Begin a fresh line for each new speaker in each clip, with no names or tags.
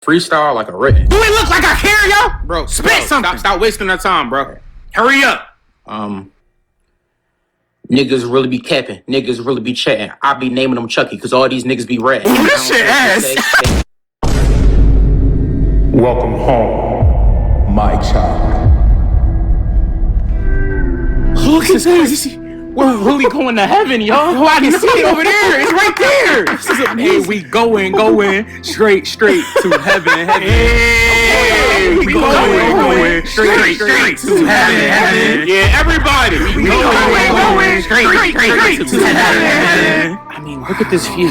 freestyle like a written.
Do it look like I care, yo?
Bro,
spit something. Stop wasting that time, bro. Hurry up.
Niggas really be capping. Niggas really be chatting. I be naming them Chucky because all these niggas be ratting.
This shit ass.
Welcome home, my child.
Look at this. We're really going to heaven, y'all. Oh, I can see it over there. It's right there. This is amazing. Hey, we going straight to heaven. Hey, we going straight to heaven. Yeah, everybody. We going straight to heaven. I mean, look at this view.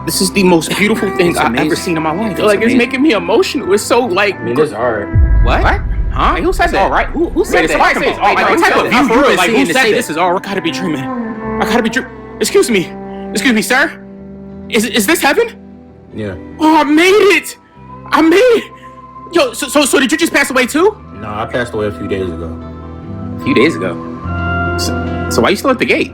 This is the most beautiful thing I've ever seen in my life. It's making me emotional. It's so like.
I mean, it's hard.
What? Huh? Who said that? All right. Who said that? Somebody says all right. What type of view you like? Who said this is all? I gotta be dreaming. I gotta be dreaming. Excuse me, sir. Is this heaven?
Yeah.
Oh, I made it. Yo, so did you just pass away too?
No, I passed away a few days ago.
A few days ago. So why you still at the gate?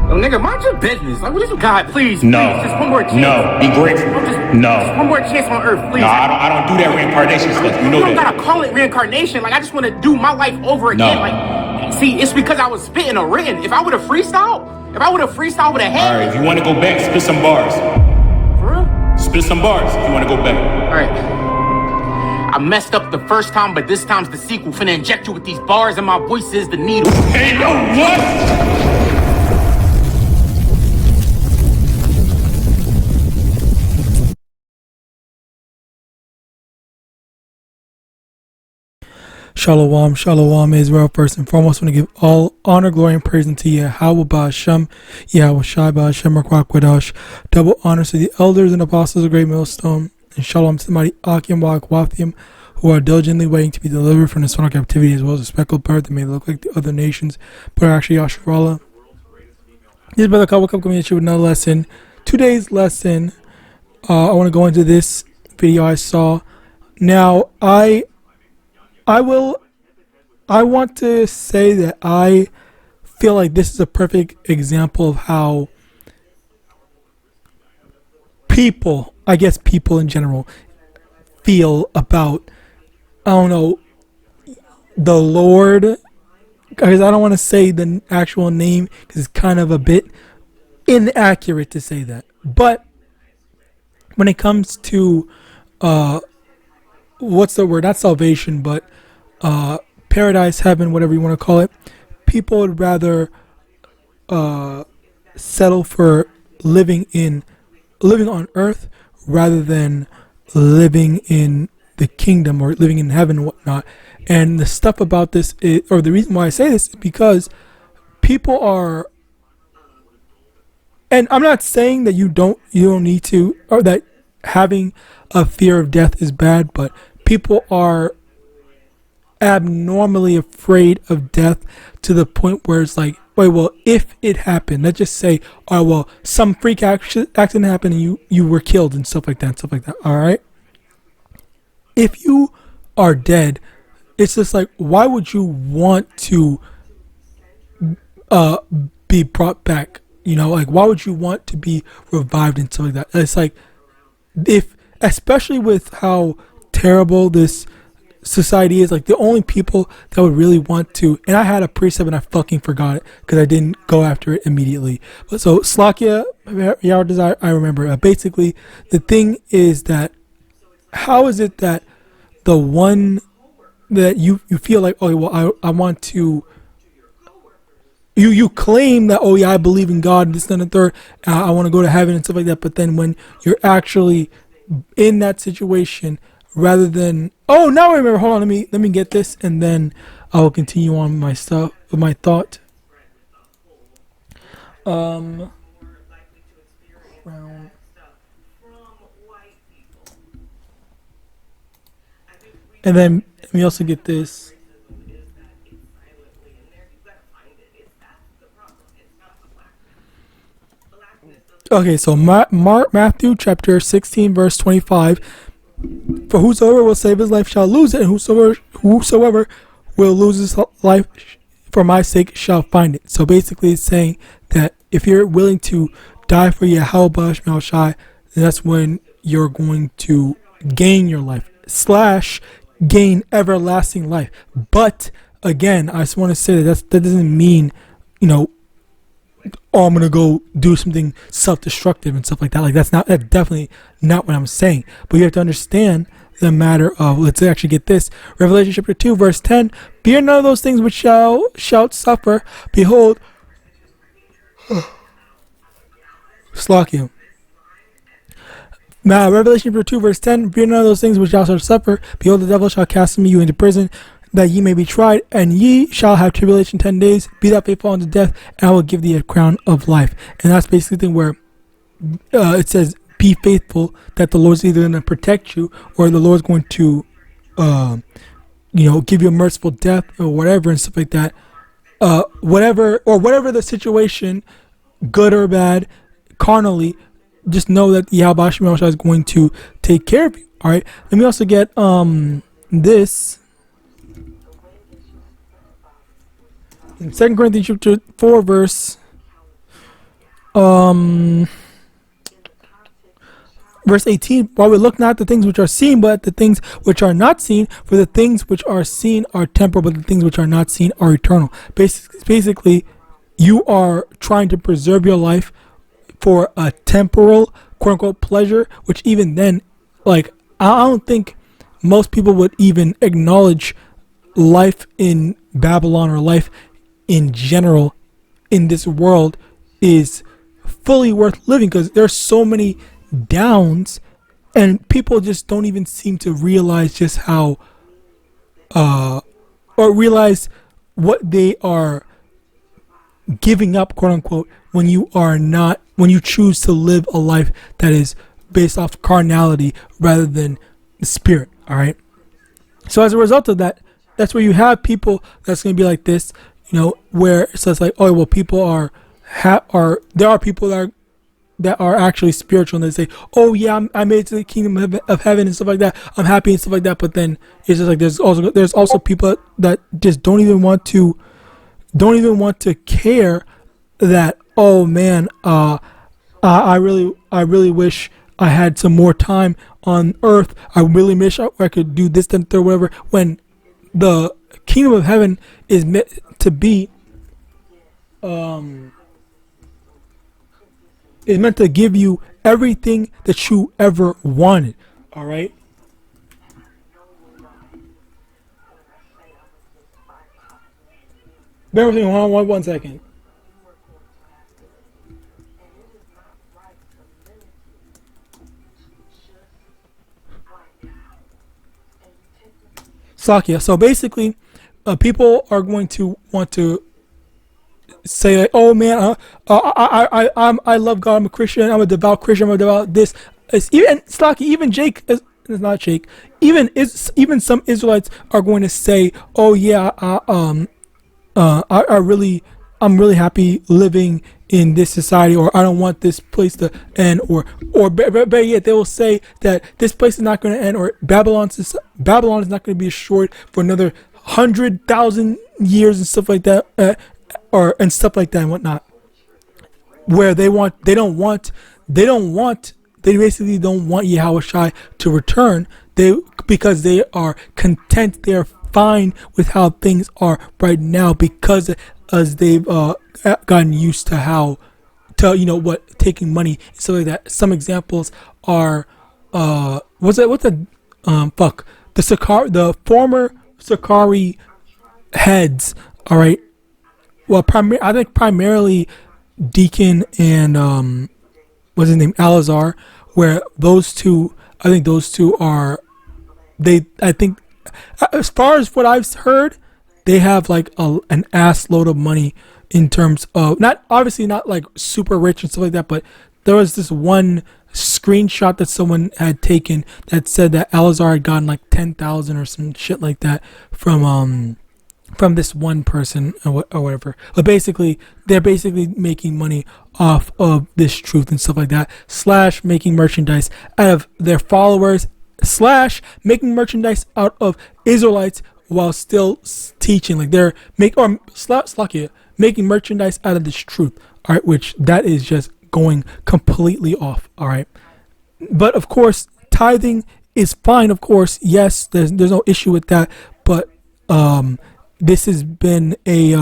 Oh, nigga, mind your business. Like, what is you?
God, please.
No.
Please, just one more chance.
No. Be grateful. No.
Just one more chance on Earth, please.
No, I don't do that reincarnation stuff. You know that.
You don't gotta call it reincarnation. Like, I just want to do my life over again.
No.
Like, see, it's because I was spitting or written. If I would have freestyled with a head.
All right, if you want to go back, spit some bars.
For real?
Spit some bars if you want to go back.
All right. I messed up the first time, but this time's the sequel. Finna inject you with these bars, and my voice is the needle.
Hey, yo, what?
Shalom, Israel. First and foremost, I want to give all honor, glory, and praise unto YAHAWAH, YAHAWASHI, double honors to the elders and apostles of Great Millstone, and shalom to the mighty Akim, Wathim, who are diligently waiting to be delivered from this final captivity, as well as a speckled bird that may look like the other nations, but are actually Yasharallah. This is Brother Kabul coming at you with another lesson. Today's lesson, I want to go into this video I saw. Now, I want to say that I feel like this is a perfect example of how people in general feel about, I don't know, the Lord, because I don't want to say the actual name because it's kind of a bit inaccurate to say that. But when it comes to what's the word? Not salvation, but paradise, heaven, whatever you want to call it. People would rather settle for living on earth rather than living in the kingdom or living in heaven and whatnot. And the stuff about this is, or the reason why I say this is because people are, and I'm not saying that you don't need to, or that having a fear of death is bad, but people are abnormally afraid of death to the point where it's like, wait, well, if it happened, let's just say, oh, well, some freak accident happened and you were killed and stuff like that, all right? If you are dead, it's just like, why would you want to be brought back? You know, like, why would you want to be revived and stuff like that? It's like, especially with how terrible this society is, like, the only people that would really want to, and I had a precept and I fucking forgot it because I didn't go after it immediately. But so Slakia, I remember. Basically, the thing is that how is it that the one that you feel like, oh well, I want to, you claim that, oh yeah, I believe in God and this and the third, I want to go to heaven and stuff like that, but then when you're actually in that situation, rather than, oh, now I remember, hold on, let me get this, and then I will continue on my stuff, with my thought. And then let me also get this. Okay, so Matthew chapter 16, verse 25. For whosoever will save his life shall lose it, and whosoever will lose his life for my sake shall find it. So basically it's saying that if you're willing to die for YAHAWAH, then that's when you're going to gain your life / gain everlasting life. But again, I just want to say that doesn't mean, oh, I'm gonna go do something self-destructive and stuff like that. Like that's definitely not what I'm saying. But you have to understand the matter of, let's actually get this. Revelation chapter 2 verse 10. Fear none of those things which shall suffer. Behold, Slakia. Now, Revelation chapter 2 verse 10. Fear none of those things which shall suffer. Behold, the devil shall cast you into prison, that ye may be tried, and ye shall have tribulation 10 days. Be thou faithful unto death, and I will give thee a crown of life. And that's basically the thing where it says, be faithful, that the Lord's either going to protect you, or the Lord's going to, give you a merciful death, or whatever, and stuff like that. Whatever the situation, good or bad, carnally, just know that Yahawadah is going to take care of you. All right. Let me also get this. In 2 Corinthians chapter 4 verse 18, while we look not at the things which are seen, but at the things which are not seen, for the things which are seen are temporal, but the things which are not seen are eternal. Basically, you are trying to preserve your life for a temporal, quote unquote, pleasure, which even then, like, I don't think most people would even acknowledge life in Babylon or life in general in this world is fully worth living, because there's so many downs and people just don't even seem to realize just how or realize what they are giving up, quote unquote, when you choose to live a life that is based off carnality rather than the spirit. All right, so as a result of that, that's where you have people that's going to be like this, where it says like, oh well, people there are people that are actually spiritual, and they say, oh yeah, I made it to the kingdom of heaven and stuff like that, I'm happy and stuff like that. But then it's just like there's also people that just don't even want to care that, oh man, I really wish I had some more time on earth. I really wish I could do this, then third, whatever, when the kingdom of heaven is meant to be is meant to give you everything that you ever wanted. All right. Bear with me one second. Sakya. So basically, people are going to want to say, like, "Oh man, I love God. I'm a Christian. I'm a devout Christian. I'm a devout this." It's even Slaki, even Jake. It's not Jake. Even some Israelites are going to say, "Oh yeah, I'm really happy living in this society, or I don't want this place to end, or better yet, they will say that this place is not going to end, or Babylon is not going to be destroyed for another 100,000 years and stuff like that, and stuff like that and whatnot." Where they basically don't want Yahawashi to return. Because they are content, they are fine with how things are right now, because as they've gotten used to taking money and stuff like that. Some examples are the former Sakari heads. All right. Well, I think primarily Deacon and what's his name, Alazar, where those two are, I think as far as what I've heard, they have like an ass load of money in terms of, not like super rich and stuff like that, but there was this one screenshot that someone had taken that said that Alazar had gotten like 10,000 or some shit like that from this one person or whatever. But basically, they're basically making money off of this truth and stuff like that, / making merchandise out of their followers, / making merchandise out of Israelites while still teaching. Like they're making merchandise out of this truth. All right, which that is just going completely off. All right. but of course, tithing is fine. Of course, yes, there's no issue with that. But this has been a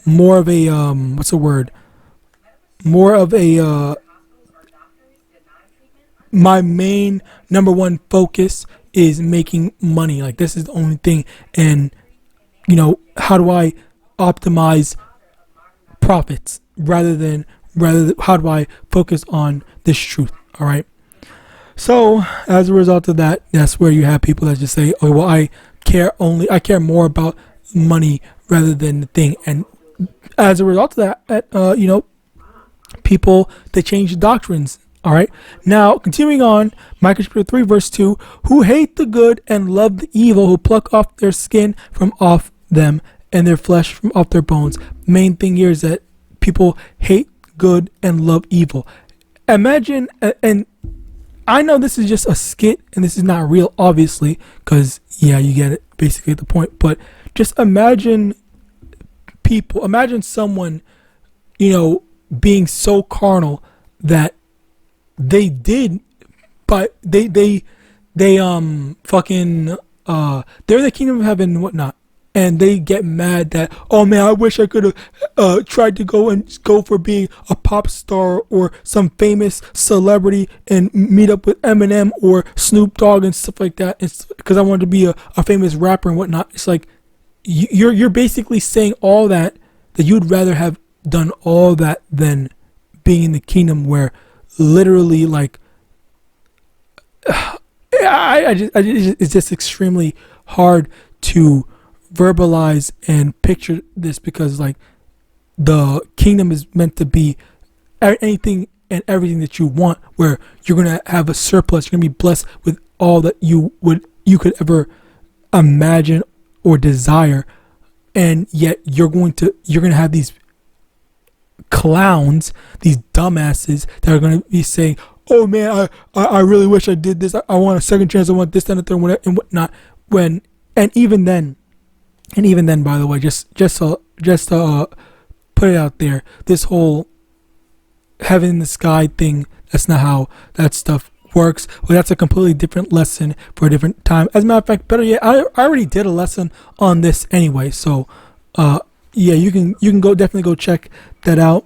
more of a what's the word? More of a my main number one focus is making money. Like, this is the only thing, and how do I optimize profits rather than how do I focus on this truth? All right. So as a result of that, that's where you have people that just say, oh, well, I care more about money rather than the thing. And as a result of that, people, they change doctrines. All right. Now, continuing on, Micah chapter 3, verse 2, who hate the good and love the evil, who pluck off their skin from off them and their flesh from off their bones. Main thing here is that people hate good and love evil. Imagine, and I know this is just a skit and this is not real, obviously, because, yeah, you get it, basically the point. But just imagine someone, being so carnal that they did, but they fucking they're in the kingdom of heaven and whatnot, and they get mad that, oh man, I wish I could have tried to go for being a pop star or some famous celebrity and meet up with Eminem or Snoop Dogg and stuff like that. It's because I wanted to be a famous rapper and whatnot. It's like you're basically saying all that you'd rather have done all that than being in the kingdom where literally, like, it's just extremely hard to verbalize and picture this, because like the kingdom is meant to be anything and everything that you want, where you're gonna have a surplus, you're gonna be blessed with all that you could ever imagine or desire, and yet you're gonna have these clowns, these dumbasses that are going to be saying, oh man, I really wish I did this, I want a second chance, I want this, that, and the third, whatever, and whatnot. And even then, by the way, just to put it out there, this whole heaven in the sky thing, that's not how that stuff works. Well, that's a completely different lesson for a different time. As a matter of fact, better yet, I already did a lesson on this anyway, so yeah, you can definitely go check that out.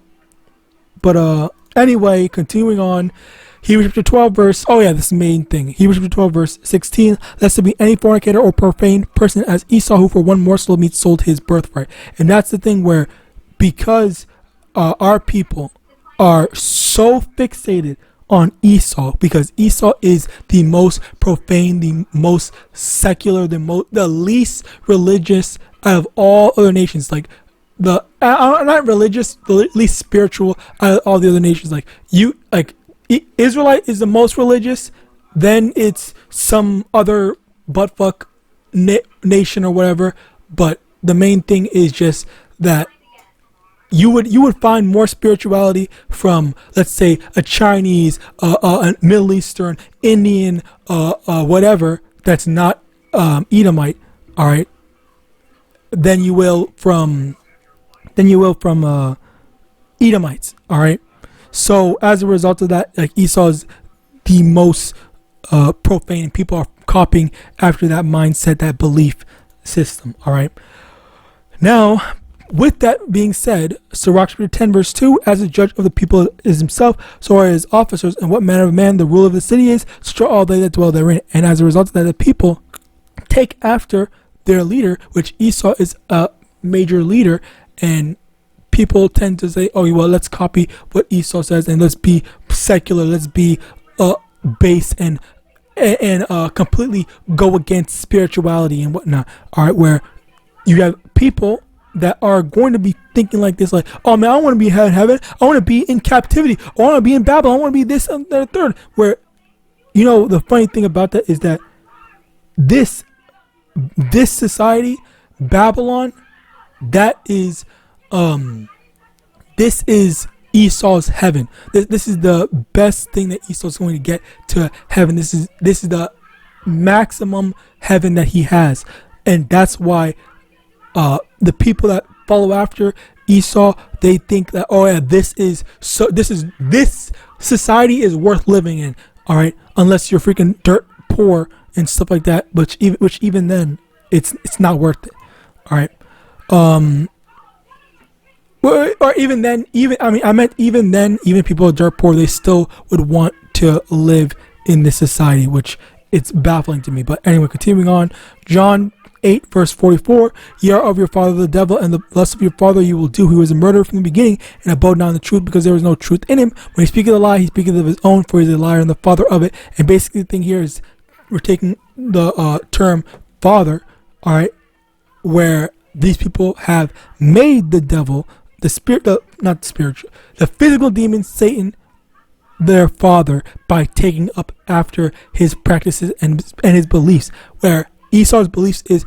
But anyway, continuing on, Hebrews chapter 12 verse, oh yeah, this is the main thing. Hebrews chapter 12 verse 16, lest there be any fornicator or profane person as Esau, who for one morsel of meat sold his birthright. And that's the thing, where because our people are so fixated on Esau, because Esau is the most profane, the most secular, the least religious out of all other nations. Like, not religious, the least spiritual out of all the other nations. Like, Israelite is the most religious, then it's some other buttfuck nation or whatever. But the main thing is just that you would find more spirituality from, let's say, a Chinese, a Middle Eastern, Indian, whatever, that's not Edomite, all right, than you will from Edomites, all right. So as a result of that, like, Esau is the most profane. People are copying after that mindset, that belief system, all right. Now, with that being said, Sirach chapter 10 verse 2, as a judge of the people is himself, so are his officers, and what manner of man the ruler of the city is, such are all they that dwell therein. And as a result of that, the people take after their leader, which Esau is a major leader, and people tend to say, oh well, let's copy what Esau says and let's be secular, let's be base and completely go against spirituality and whatnot, all right, where you have people that are going to be thinking like this, like, oh man, I want to be in heaven, I want to be in captivity, I want to be in Babylon, I want to be this and that third. Where, the funny thing about that is that this society, Babylon, that is this is Esau's heaven. This is the best thing that Esau's going to get to heaven. This is the maximum heaven that he has, and that's why the people that follow after Esau, they think that, oh yeah, this society is worth living in. All right, unless you're freaking dirt poor and stuff like that, which even then it's not worth it. All right, or even then, even people dirt poor, they still would want to live in this society, which it's baffling to me. But anyway, continuing on, John 8 verse 44, ye are of your father the devil, and the lust of your father you will do, who is a murderer from the beginning, and abode not in the truth, because there is no truth in him. When he speaketh a lie, he speaketh of his own, for he is a liar and the father of it. And basically the thing here is we're taking the term father, all right, where these people have made the devil, the physical demon Satan, their father, by taking up after his practices and his beliefs, where Esau's beliefs is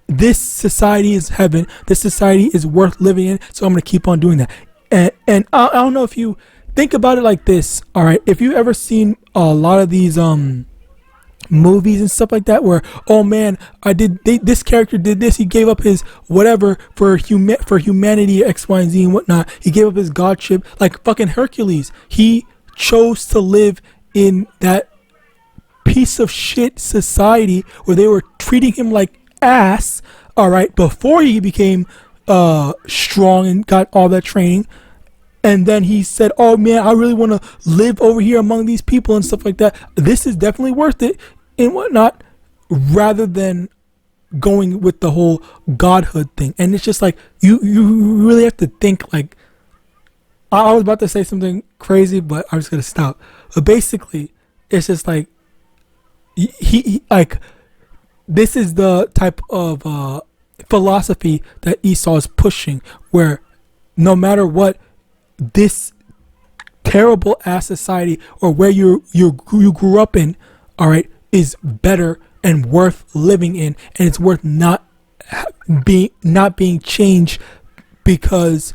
this society is heaven, this society is worth living in, so I'm going to keep on doing that. And I don't know if you think about it like this, all right, if you ever seen a lot of these movies and stuff like that, where, oh man, this character did this, he gave up his whatever for humanity, X, Y, and Z and whatnot, he gave up his godship, like fucking Hercules, he chose to live in that piece of shit society where they were treating him like ass, all right, before he became strong and got all that training. And then he said, oh man, I really want to live over here among these people and stuff like that, this is definitely worth it and whatnot, rather than going with the whole godhood thing. And it's just like you really have to think. Like, I was about to say something crazy, but I'm just gonna stop. But basically it's just like he like, this is the type of philosophy that Esau is pushing, where no matter what, this terrible ass society, or where you grew up in, all right, is better and worth living in, and it's worth not being changed, because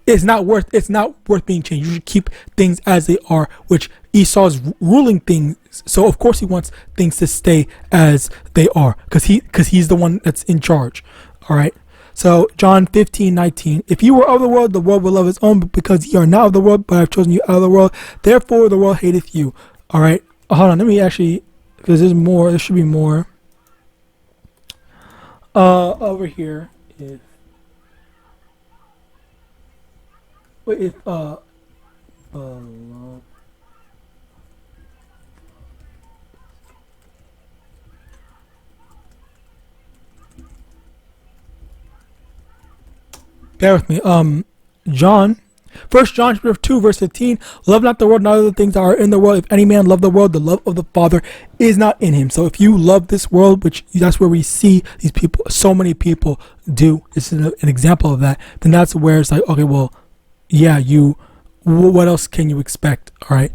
it's not worth being changed. You should keep things as they are, which Esau's ruling things, so of course he wants things to stay as they are, because he's the one that's in charge. All right. So John 15:19, if you were of the world would love his own, but because ye are not of the world, but I have chosen you out of the world, therefore the world hateth you. All right. Hold on, let me actually, because there's more. There should be more. Over here is, wait, if bear with me. First John 2 verse 15, love not the world, neither the things that are in the world. If any man love the world, the love of the Father is not in him. So if you love this world, which that's where we see these people, so many people do, this is an example of that, then that's where it's like, okay, well, yeah, what else can you expect? All right.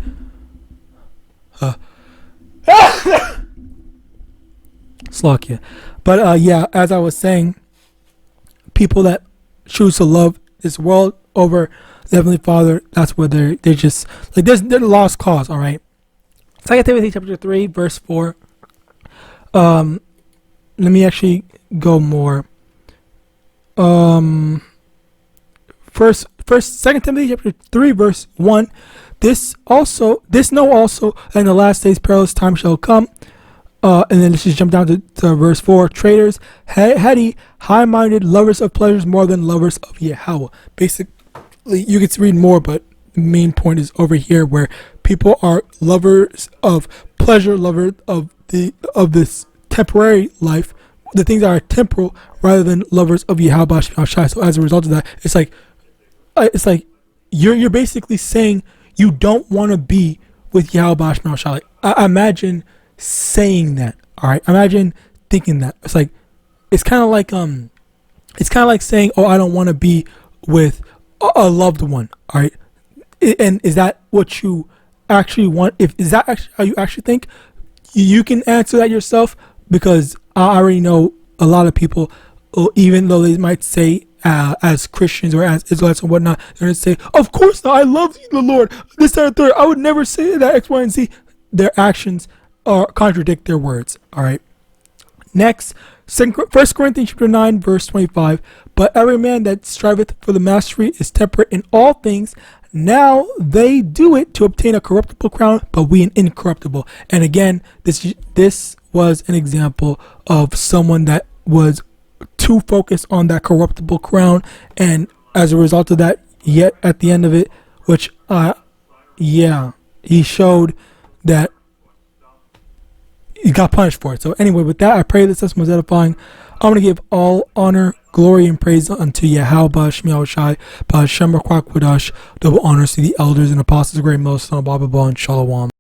Slovakia. But yeah, as I was saying, people that choose to love this world over the Heavenly Father, that's where they're just like, they're the lost cause. All right. 2 Timothy chapter 3 verse 4. Let me actually go more. First 2 Timothy chapter 3 verse 1. This know also, and the last days perilous time shall come. And then let's just jump down to verse 4. Traitors, heady, high-minded, lovers of pleasures more than lovers of YAHAWAH. Basically, you get to read more, but the main point is over here, where people are lovers of pleasure, lovers of this temporary life, the things that are temporal, rather than lovers of YAHAWASHI. So as a result of that, it's like you're basically saying you don't want to be with YAHAWASHI. Like, I imagine saying that. All right, imagine thinking that. It's kind of like saying, oh, I don't want to be with a loved one. All right, and is that what you actually want? Is that actually how you actually think? You can answer that yourself, because I already know a lot of people, even though they might say as Christians or as Israelites or whatnot, they're going to say, of course not, I love the Lord, this, that, and third, I would never say that, X, Y, and Z. Their actions contradict their words. All right. Next, 1 Corinthians chapter 9, verse 25. But every man that striveth for the mastery is temperate in all things. Now they do it to obtain a corruptible crown, but we an incorruptible. And again, this was an example of someone that was too focused on that corruptible crown, and as a result of that, yet at the end of it, which he showed that he got punished for it. So anyway, with that, I pray this lesson was edifying. I'm going to give all honor, glory, and praise unto YAHAWAH, YAHAWASHI, Ba'ashem Rakwak Wadash, double honors to the elders and apostles, great most, son of Bible, and Shalom.